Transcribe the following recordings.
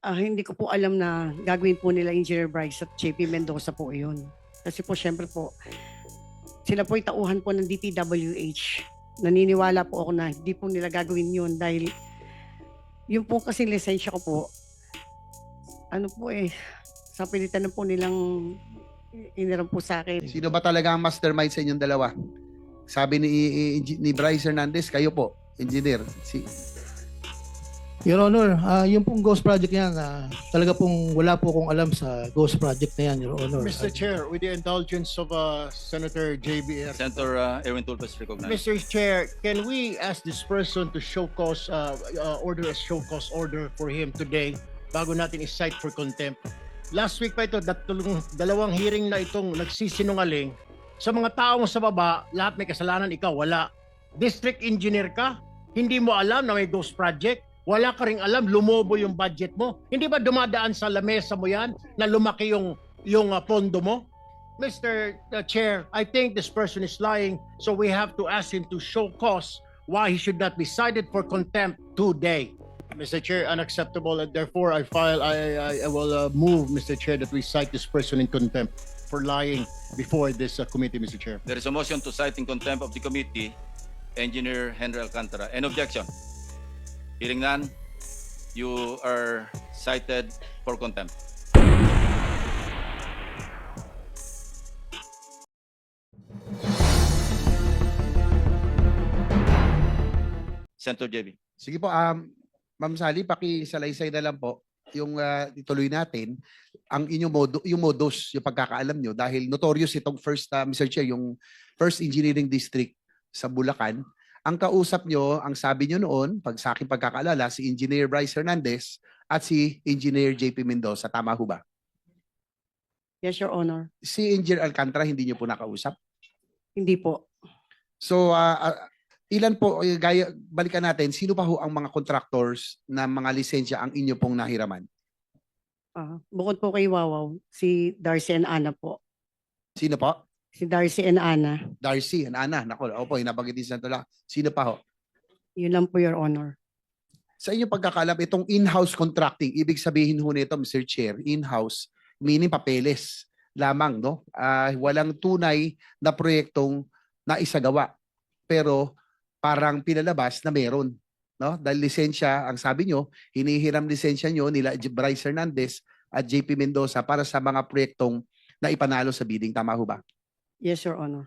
Hindi ko po alam na gagawin po nila Engineer Bryce at JP Mendoza po yun. Kasi po syempre po, sila po tauhan po ng DPWH. Naniniwala po ako na hindi po nila gagawin yun dahil yung po kasi lisensya ko po, ano po sa pilitan na po nilang iniram po sa akin. Sino ba talaga ang mastermind sa inyong dalawa? Sabi ni Bryce Hernandez, kayo po, engineer. Your Honor, yung pong Ghost Project yan, talaga pong wala po akong alam sa Ghost Project na yan, Your Honor. Mr. Chair, with the indulgence of Senator JBR. Senator Erwin Tulfas recognized. Mr. Chair, can we ask this person to show cause, order a show cause order for him today bago natin i-cite for contempt? Last week pa ito, dalawang hearing na itong nagsisinungaling. Sa mga taong sa baba, lahat may kasalanan, ikaw wala. District engineer ka, hindi mo alam na may Ghost Project. Wala ka ring alam, lumobo yung budget mo. Hindi ba dumadaan sa lamesa mo yan na lumaki yung pondo mo? Mr. Chair, I think this person is lying, so we have to ask him to show cause why he should not be cited for contempt today. Mr. Chair, unacceptable, and therefore I will move, Mr. Chair, that we cite this person in contempt for lying before this committee, Mr. Chair. There is a motion to cite in contempt of the committee, Engineer Henry Alcantara. Any objection? Hearing none, you are cited for contempt. Senator JB. Sige po, Ma'am Sally, pakisalaysay na lang po yung ituloy natin ang inyong yung modus, yung pagkakaalam nyo dahil notorious itong first, Mr. Chair, yung first engineering district sa Bulacan. Ang kausap nyo, ang sabi nyo noon, pag sa aking pagkakaalala, si Engineer Bryce Hernandez at si Engineer JP Mendoza. Tama ho ba? Yes, Your Honor. Si Engineer Alcantara, hindi nyo po nakausap? Hindi po. So, ilan po, balikan natin, sino pa ho ang mga contractors na mga lisensya ang inyo pong nahiraman? Bukod po kay Wawaw, si Darcy and Ana po. Sino po? Si Darcy and Ana. Darcy and Ana. Nako, opo, nabanggit din sa tula. Sino pa ho? Yun lang po, Your Honor. Sa inyong pagkakalam, itong in-house contracting, ibig sabihin ho nito, Mr. Chair, in-house, meaning papeles lamang, no? Walang tunay na proyektong naisagawa. Pero parang pinalabas na meron, no? Dahil lisensya, ang sabi nyo, hinihiram lisensya nyo nila Bryce Hernandez at JP Mendoza para sa mga proyektong na ipanalo sa bidding. Tama ho ba? Yes, Your Honor.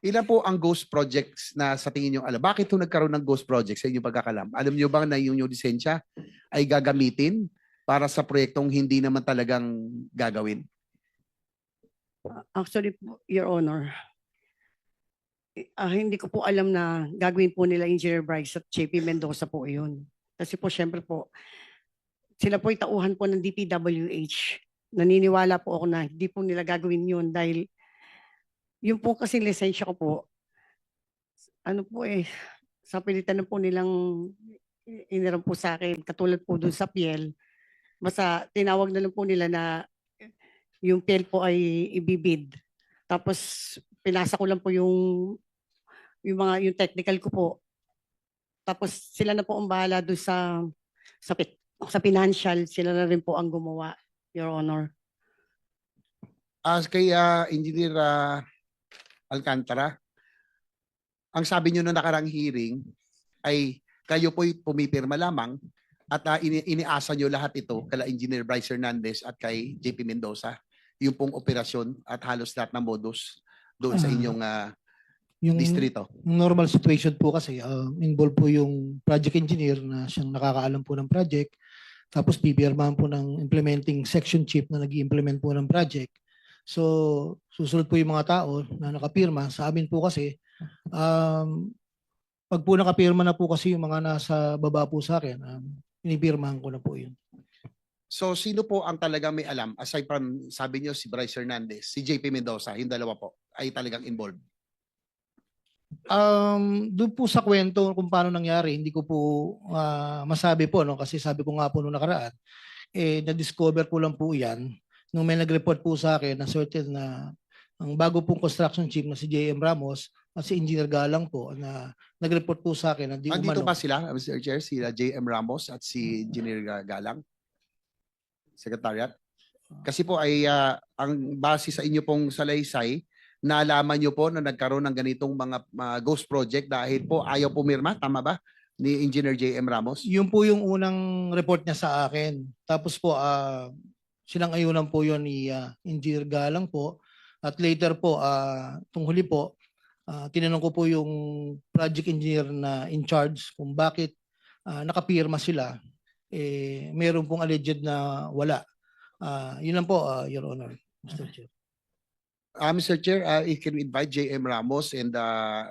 Ilan po ang ghost projects na sa tingin nyo alam? Bakit ito nagkaroon ng ghost projects sa inyong pagkakalam? Alam nyo ba na yung lisensya ay gagamitin para sa proyektong hindi naman talagang gagawin? Actually, Your Honor, hindi ko po alam na gagawin po nila Engineer Bryce at JP Mendoza po yun. Kasi po syempre po, sila po tauhan po ng DPWH. Naniniwala po ako na hindi po nila gagawin yun dahil yung po kasi lisensya ko po, ano po sa pilitan na po nilang iniram po sa akin, katulad po dun sa PL, basta tinawag na lang po nila na yung PL po ay ibibid. Tapos pinasa ko lang po yung technical ko po. Tapos sila na po ang bahala doon sa financial, sila na rin po ang gumawa, Your Honor. As kay Engineer Alcantara, ang sabi nyo na nakarang hearing ay kayo po'y pumipirma lamang at iniasa nyo lahat ito kala Engineer Bryce Hernandez at kay JP Mendoza, yung pong operasyon at halos lahat ng modus doon sa inyong Yung distrito. normal situation po kasi, involved po yung project engineer na siyang nakakaalam po ng project. Tapos pipirmahan po ng implementing section chief na nag-i-implement po ng project. So, susunod po yung mga tao na nakapirma. Sa amin po kasi, pag po nakapirma na po kasi yung mga nasa baba po sa akin, pinipirmahan ko na po yun. So, sino po ang talagang may alam? Aside from, sabi nyo, si Bryce Hernandez, si JP Mendoza, yung dalawa po, ay talagang involved. Doon po sa kwento kung paano nangyari, hindi ko po masabi po, no? Kasi sabi ko nga po nung nakaraan, na-discover ko lang po yan nung may nag-report po sa akin na certain na ang bago pong construction chief na si J.M. Ramos at si Engineer Galang po na nag-report po sa akin na di Andito umano. ba sila, Mr. Chair, sila J.M. Ramos at si Engineer Galang? Secretariat? Kasi po ay ang base sa inyo pong salaysay, nalaman nyo po na nagkaroon ng ganitong mga ghost project dahil po ayaw pumirma, tama ba? Ni Engineer J.M. Ramos? Yun po yung unang report niya sa akin. Tapos po, sinang-ayunan po yun ni Engineer Galang po. At later po, itong huli po, tinanong ko po yung project engineer na in charge kung bakit nakapirma sila. Meron pong alleged na wala. Yun lang po, Your Honor, Mr. Chair. Mr. Chair, you can invite J.M. Ramos and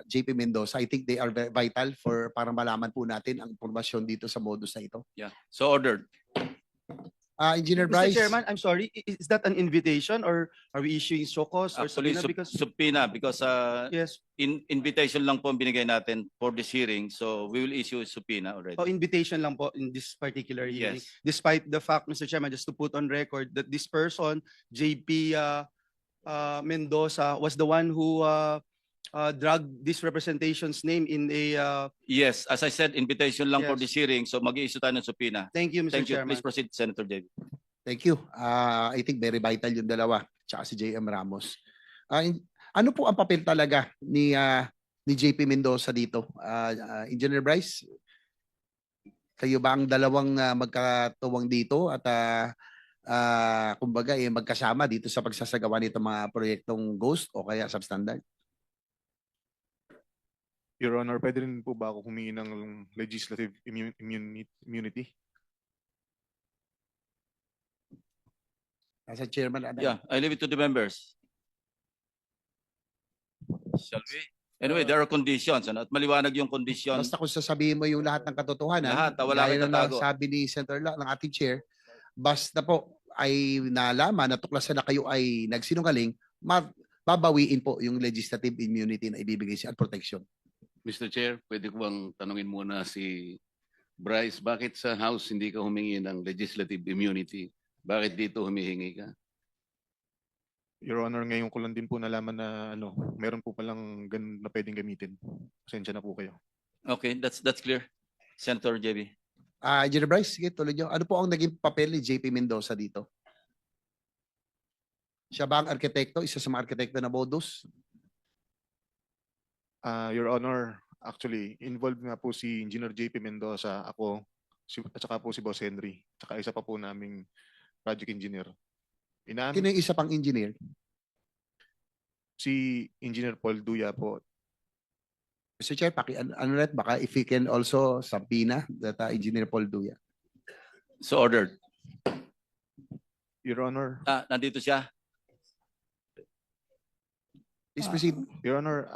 J.P. Mendoza. I think they are vital for para malaman po natin ang impormasyon dito sa modus na ito. Yeah. So ordered. Engineer Mr. Bryce, Chairman, I'm sorry, is that an invitation or are we issuing show cause or Actually, subpoena? Because subpoena because yes, invitation lang po ang binigay natin for this hearing. So we will issue a subpoena already. invitation lang po in this particular hearing. Yes. Despite the fact, Mr. Chairman, just to put on record that this person, JP Mendoza, was the one who dragged this representation's name in a. Yes, as I said, invitation lang for Yes. this hearing. So mag-i-issue tayo ng subpoena. Thank you, Mr. Thank you. Chairman. Please proceed, Senator JB. thank you. I think very vital yung dalawa, tsaka si J.M. Ramos. Ano po ang papel talaga ni J.P. Mendoza dito? Engineer Bryce, kayo ba ang dalawang magkatuwang dito at kumbaga magkasama dito sa pagsasagawa nito mga proyektong ghost o kaya substandard? Your Honor, pwede rin po ba ako humingi ng legislative immunity? As a chairman, Yeah, I leave it to the members. Shall we? Anyway, there are conditions. At maliwanag yung condition. basta kung sasabihin mo yung lahat ng katotohanan, Lahat, wala gaya kang ng tatago. sabi ni Senator ng ating chair, basta po ay nalaman na tuklasan na kayo ay nagsinungaling, babawiin po yung legislative immunity na ibibigay siya at protection. Mr. Chair, pwede ko bang tanungin muna si Bryce, bakit sa House hindi ka humingi ng legislative immunity? Bakit dito humihingi ka? Your Honor, ngayon ko lang din po nalaman na meron po palang ganun na pwedeng gamitin. Pasensya na po kayo. Okay, that's clear. Senator JB. Engineer Bryce, sige, tuloy nyo. Ano po ang naging papel ni JP Mendoza dito? Siya ba ang arkitekto? Isa sa mga arkitekto na modus? Your Honor, actually, involved nga po si Engineer JP Mendoza, ako, at saka po si Boss Henry, at saka isa pa po naming project engineer. Sino yung isa pang engineer? Si Engineer Paul Duya po. Mr. Chair, ulit, baka if we can also subpoena that Engineer Paul Duya. So ordered. Your Honor, Nandito siya. Please proceed. Your Honor,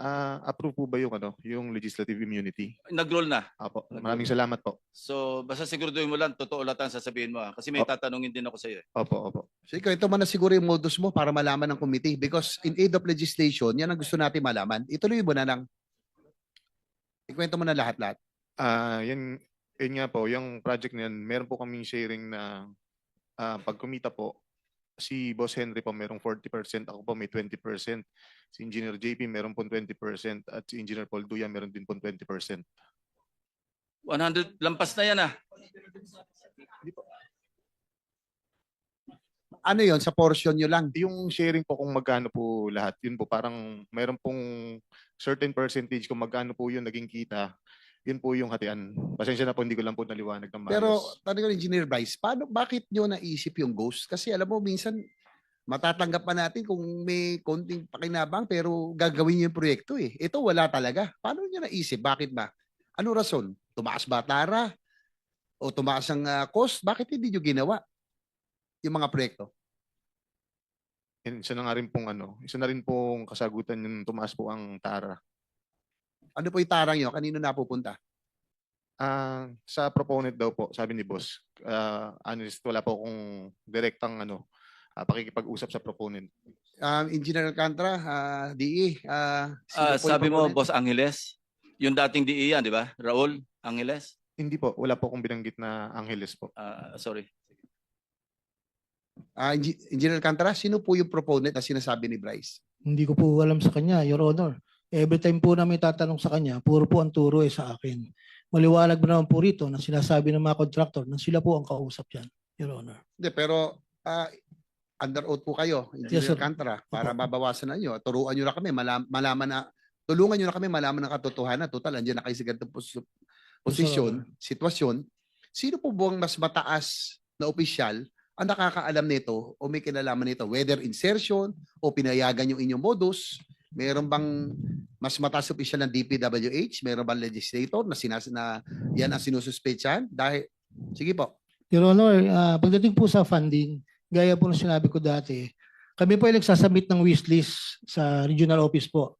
approve po ba yung legislative immunity? Nag-roll na. Apo, maraming salamat po. So basta siguraduhin mo lang, totoo lahat ang sasabihin mo. Kasi may tatanungin din ako sa iyo. Opo. So ikaw, ito man na siguro yung modus mo para malaman ng committee because in aid of legislation, yan ang gusto natin malaman. Ituloy mo na lang. Ikwento mo na lahat-lahat. Yan nga po, yung project na yan, meron po kaming sharing na pag kumita po, si Boss Henry po merong 40%, ako po may 20%. Si Engineer JP meron po 20% at si Engineer Paul Duya meron din po 20%. 100, lampas na yan Ano yon sa portion nyo lang? Yung sharing po kung magkano po lahat, yun po parang meron pong certain percentage kung magkano po yun naging kita, yun po yung hatian. Pasensya na po, hindi ko lang po naliwanag ng maayos. Pero tanong ko, Engineer Bryce, bakit nyo naisip yung ghost? Kasi alam mo, minsan matatanggap pa natin kung may konting pakinabang pero gagawin nyo yung proyekto eh. Ito wala talaga. Paano nyo naisip? Bakit ba? Ano rason? Tumaas ba tara? O tumaas ang cost? Bakit hindi nyo ginawa yung mga proyekto? Isa na rin pong kasagutan yung tumaas po ang tara. Ano po yung tarang nyo? Kanino napupunta? Sa proponent daw po, sabi ni Boss. Honest, wala po akong direktang pakikipag-usap sa proponent. Engineer Alcantara, DE. Sino po yung Sabi mo, proponent? Boss Angeles, yung dating DE yan, di ba? Raul Angeles? Hindi po, wala po akong binanggit na Angeles po. Sorry. Engineer Alcantara, sino po yung proponent na sinasabi ni Bryce? Hindi ko po alam sa kanya, Your Honor. Every time po namin tatanong sa kanya, puro po ang turo sa akin. Maliwanag ba naman po rito na sinasabi ng mga contractor na sila po ang kausap yan, Your Honor. Hindi, pero under oath po kayo, Yes, Engineer sir. Alcantara, para Opo. mabawasan na nyo. Turuan nyo na kami, malaman na, tulungan nyo na kami malaman ng katotohanan. Total, andyan na kayo sa ganitong posisyon, sitwasyon. Sino po buwang mas mataas na opisyal ang nakakaalam nito o may kinalaman nito? Whether insertion o pinayagan yung inyong modus, meron bang mas mataas na opisyal ng DPWH? Meron bang legislator na yan ang sinususpetsahan? Dahil, sige po. Your Honor, pagdating po sa funding, gaya po ng sinabi ko dati, kami po ay nagsasubmit ng wishlist sa regional office po.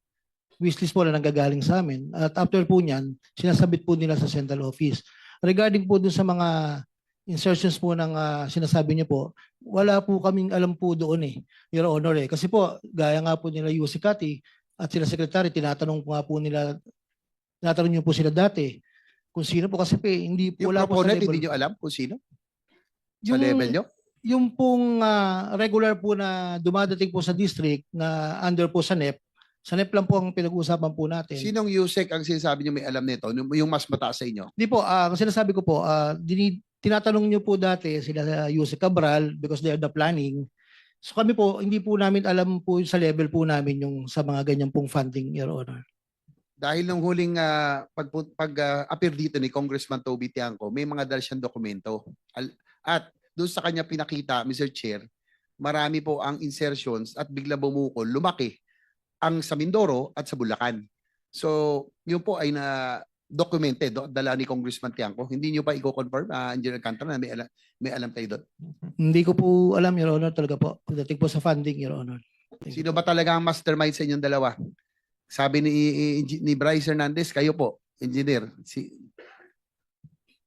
Wishlist po na nanggagaling sa amin. At after po niyan, sinasabit po nila sa central office. Regarding po dun sa mga insertions po ng sinasabi niyo po, wala po kaming alam po doon Your Honor Kasi po, gaya nga po nila Yussi Kati at sila Secretary, tinatanong niyo po sila dati kung sino po kasi hindi po Yung wala po sa proponent, level. hindi nyo alam kung sino? Sa level nyo? Yung pong regular po na dumadating po sa district na under po sa NEP lang po ang pinag-uusapan po natin. Sinong USEC ang sinasabi nyo may alam nito? Yung mas mataas sa inyo? Hindi po, ang sinasabi ko po, tinatanong niyo po dati sila Yusek Cabral because they are the planning. So kami po, hindi po namin alam po sa level po namin yung sa mga ganyan pong funding, Your Honor. Dahil nung huling pag-appear dito ni Congressman Toby Tiangco, may mga dala siyang dokumento. At doon sa kanya pinakita, Mr. Chair, marami po ang insertions at bigla bumukol, lumaki ang sa Mindoro at sa Bulacan. So, yun po ay na-documented, dala ni Congressman Tiangco. Hindi nyo pa i-confirm, Engineer Alcantara, na may alam kayo doon. Hindi ko po alam, Your Honor, talaga po. Pagdating po sa funding, Your Honor. Sino ba talaga ang mastermind sa inyong dalawa? Sabi ni Bryce Hernandez, kayo po, engineer.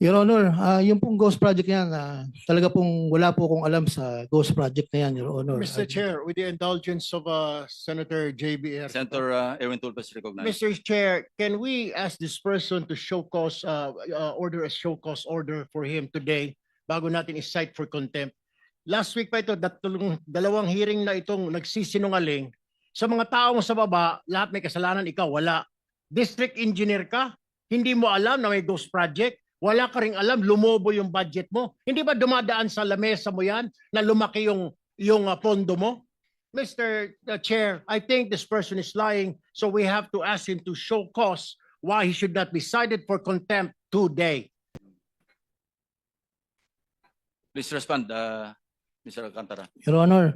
Your Honor, yung pong Ghost Project yan, talaga pong wala po akong alam sa Ghost Project na yan, Your Honor. Mr. Chair, with the indulgence of Senator JB Erto. Senator Erwin Tulfas recognized. Mr. Chair, can we ask this person to show cause, order a show cause order for him today bago natin i-cite for contempt? Last week pa ito, dalawang hearing na itong nagsisinungaling. Sa mga taong sa baba, lahat may kasalanan, ikaw wala. District engineer ka, hindi mo alam na may Ghost Project. Wala ka ring alam, lumobo yung budget mo. Hindi ba dumadaan sa lamesa mo yan na lumaki yung pondo mo? Mr. Chair, I think this person is lying, so we have to ask him to show cause why he should not be cited for contempt today. Please respond, Mr. Alcantara. Your Honor,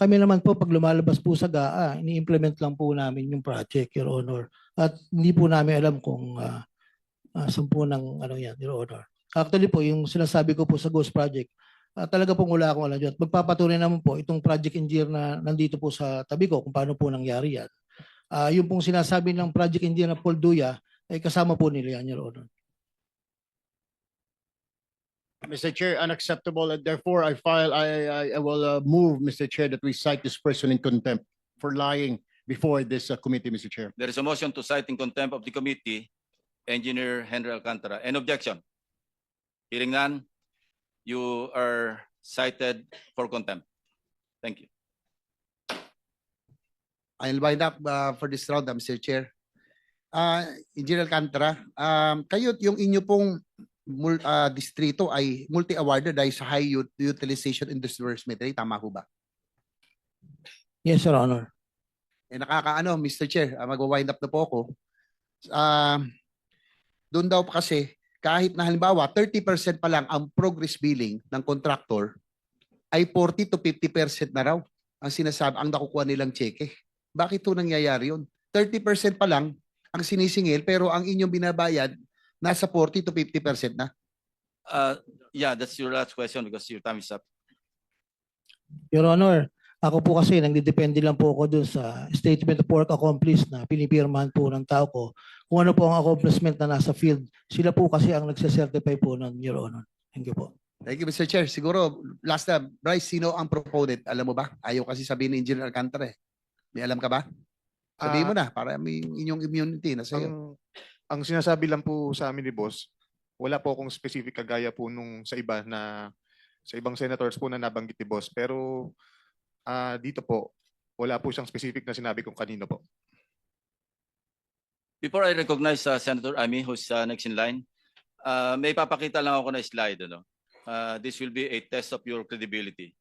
kami naman po pag lumalabas po sa GAA, ini-implement lang po namin yung project, Your Honor. At hindi po namin alam kung sampu ng ano yan, Your Honor. Actually po, yung sinasabi ko po sa Ghost Project, talaga pong wala akong alam dyan. Magpapatuloy naman po itong project engineer na nandito po sa tabi ko kung paano po nangyari yan. Yung pong sinasabi ng project engineer na Paul Duya, ay kasama po nila yan, Your Honor. Mr. Chair, unacceptable, and therefore I will move, Mr. Chair, that we cite this person in contempt for lying before this committee, Mr. Chair. There is a motion to cite in contempt of the committee, Engineer Henry Alcantara. Any objection? Hearing none, you are cited for contempt. Thank you. I'll wind up for this round, Mr. Chair. Engineer Alcantara, kayo yung inyo pong distrito ay multi-awarded dahil sa high utilization industrial machinery, tama ho ba? Yes, Your Honor. Nakakaano, Mr. Chair, mag-wind up na po ako. Doon daw kasi, kahit na halimbawa, 30% pa lang ang progress billing ng contractor, ay 40 to 50% na raw ang sinasabi, ang nakukuha nilang cheque. Bakit ito nangyayari yun? 30% pa lang ang sinisingil, pero ang inyong binabayad, nasa 40 to 50% na. Yeah, that's your last question because your time is up. Your Honor, ako po kasi nagdidepende lang po ako dun sa statement of work accomplished na pinipirmahan po ng tao ko. Kung ano po ang accomplishment na nasa field, sila po kasi ang nagsacertify po ng Your Honor. Thank you po. Thank you, Mr. Chair. Siguro, last na, Bryce, sino ang proponent? Alam mo ba? Ayaw kasi sabihin ni Engineer Alcantara eh. May alam ka ba? Sabihin mo na, para may inyong immunity na sa'yo. Ang sinasabi lang po sa amin ni Boss, wala po akong specific kagaya po nung sa iba na sa ibang senators po na nabanggit ni Boss. Pero dito po, wala po siyang specific na sinabi kung kanino po. Before I recognize Senator Amy, who's next in line, may papakita lang ako na slide. This will be a test of your credibility.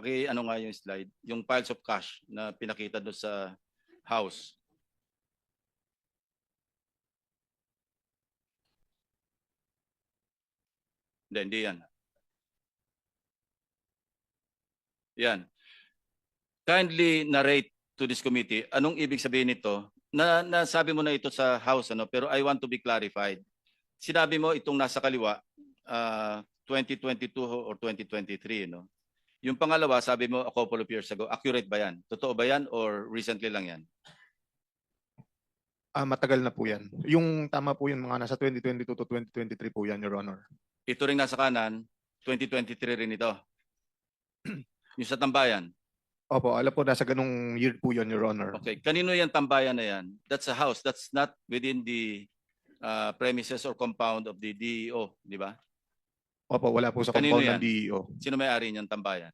ano nga yung slide, yung piles of cash na pinakita doon sa house. Hindi yan. Yan. Kindly narrate to this committee, anong ibig sabihin nito? Nasabi mo na ito sa house, pero I want to be clarified. Sinabi mo itong nasa kaliwa, 2022 or 2023, no? Yung pangalawa, sabi mo a couple of years ago. Accurate ba yan? Totoo ba yan or recently lang yan? Matagal na po yan. Yung tama po yun, mga nasa 2022 to 2023 po yan, Your Honor. Ito rin nasa kanan, 2023 rin ito. Yung sa tambayan. Opo, alam po, nasa ganung year po yun, Your Honor. Okay, kanino yung tambayan na yan? That's a house. That's not within the premises or compound of the DEO, di ba? Opo, wala po sa Kanino compound ng yan? DEO. Sino may-ari niyang tambayan?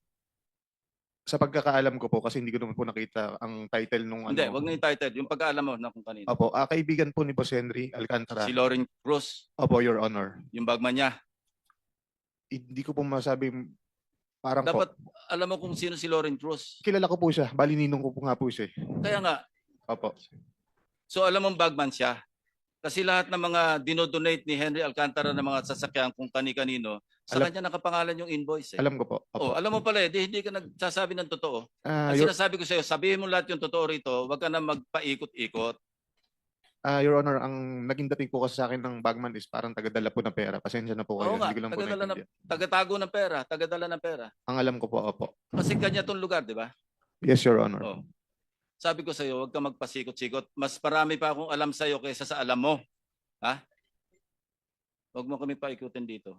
Sa pagkakaalam ko po, kasi hindi ko naman po nakita ang title nung Hindi, ano. wag na yung title. Yung pagkaalam mo na kung kanino. Opo, kaibigan po ni Boss Henry Alcantara. Si Lauren Cruz, Opo, Your Honor. yung bagman niya. Hindi ko po masabi, parang Dapat po. alam mo kung sino si Lauren Cruz. Kilala ko po siya. Bali, ninong ko po nga po siya. Kaya nga, Opo. so alam mong bagman siya. Kasi lahat ng mga dinodonate ni Henry Alcantara ng mga sasakyan kung kani-kanino, sa Alam- kanya nakapangalan yung invoice. Alam ko po. Oh, Opo. alam mo pala hindi ka nagsasabi ng totoo. Ang Your, sinasabi ko sa iyo, sabihin mo lahat yung totoo rito, wag ka na magpaikot-ikot. Your Honor, ang naging dating po kasi sa akin ng bagman is parang tagadala po ng pera. Pasensya na po kayo. Oo nga, Hindi ko lang po tagadala naintindihan. Tagatago ng pera, tagadala ng pera. Ang alam ko po, opo. Kasi kanya tong lugar, di ba? Yes, Your Honor. Oh. Sabi ko sa iyo, wag ka magpasikot-sikot. Mas marami pa akong alam sa iyo kaysa sa alam mo. Ha? Wag mo kami paikutin dito.